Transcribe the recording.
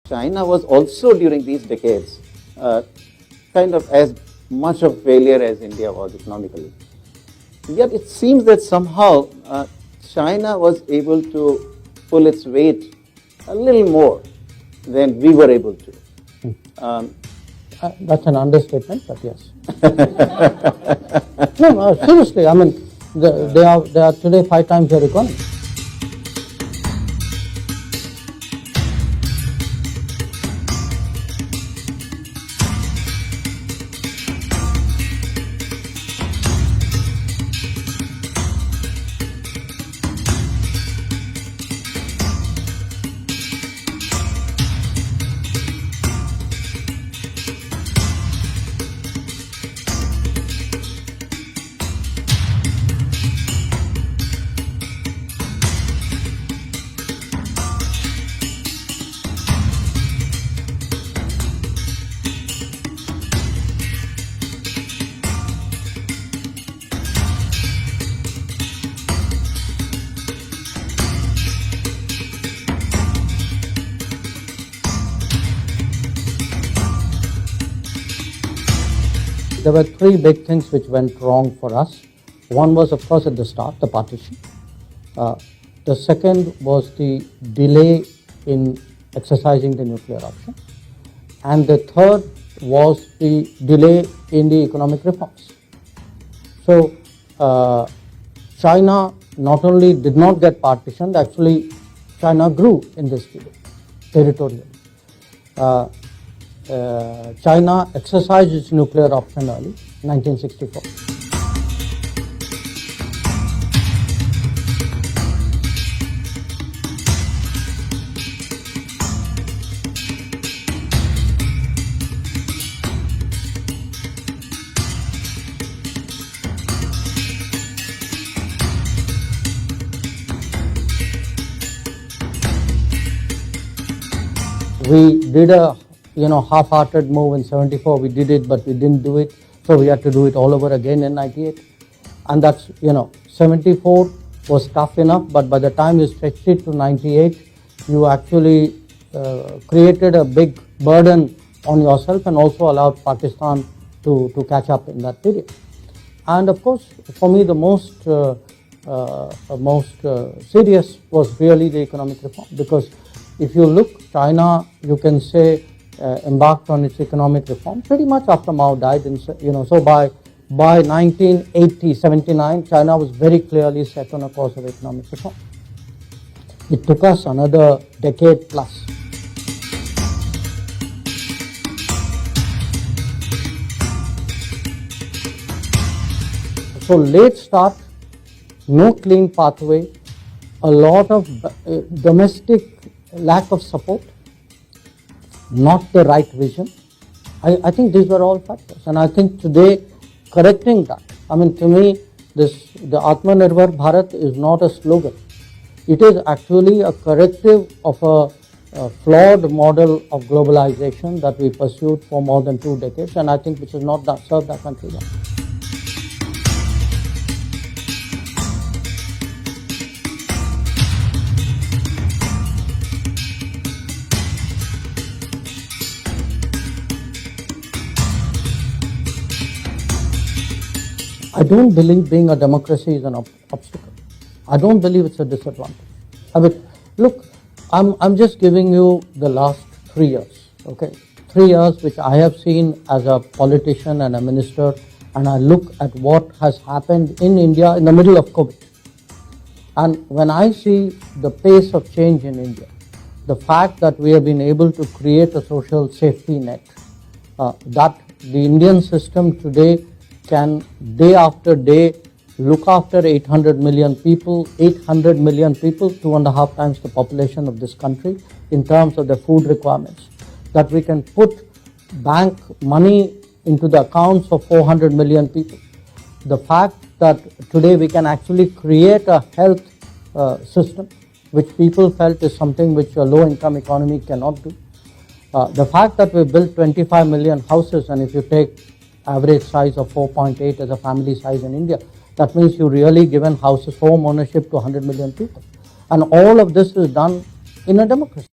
China was also during these decades kind of as much of failure as India was economically. Yet it seems that somehow China was able to pull its weight a little more than we were able to. That's an understatement, but yes. No, seriously, I mean, they are today 5 times their economy. There were 3 big things which went wrong for us. One was, of course, at the start, the partition. The second was the delay in exercising the nuclear option. And the third was the delay in the economic reforms. So, China not only did not get partitioned, actually China grew in this period, territorially. China exercised its nuclear option early, 1964. We did a half-hearted move in 74. We did it, but we didn't do it. So we had to do it all over again in 98. And that's, 74 was tough enough, but by the time you stretched it to 98, you actually created a big burden on yourself and also allowed Pakistan to catch up in that period. And of course, for me, the most serious was really the economic reform, because if you look, China, you can say, embarked on its economic reform pretty much after Mao died. So by 1980, 79, China was very clearly set on a course of economic reform. It took us another decade plus. So late start, no clean pathway, a lot of domestic lack of support, not the right vision. I think these were all factors, and I think today correcting that, to me, the Atmanirbhar Bharat is not a slogan. It is actually a corrective of a flawed model of globalization that we pursued for more than 2 decades, and I think which has not served our country well. I don't believe being a democracy is an obstacle. I don't believe it's a disadvantage. Look, I'm just giving you the last 3 years, okay? 3 years which I have seen as a politician and a minister, and I look at what has happened in India in the middle of COVID. And when I see the pace of change in India, the fact that we have been able to create a social safety net, that the Indian system today can day after day look after 800 million people, 2.5 times the population of this country in terms of their food requirements, that we can put bank money into the accounts of 400 million people. The fact that today we can actually create a health system which people felt is something which a low-income economy cannot do. The fact that we built 25 million houses, and if you take average size of 4.8 as a family size in India, that means you really given home ownership to 100 million people. And all of this is done in a democracy.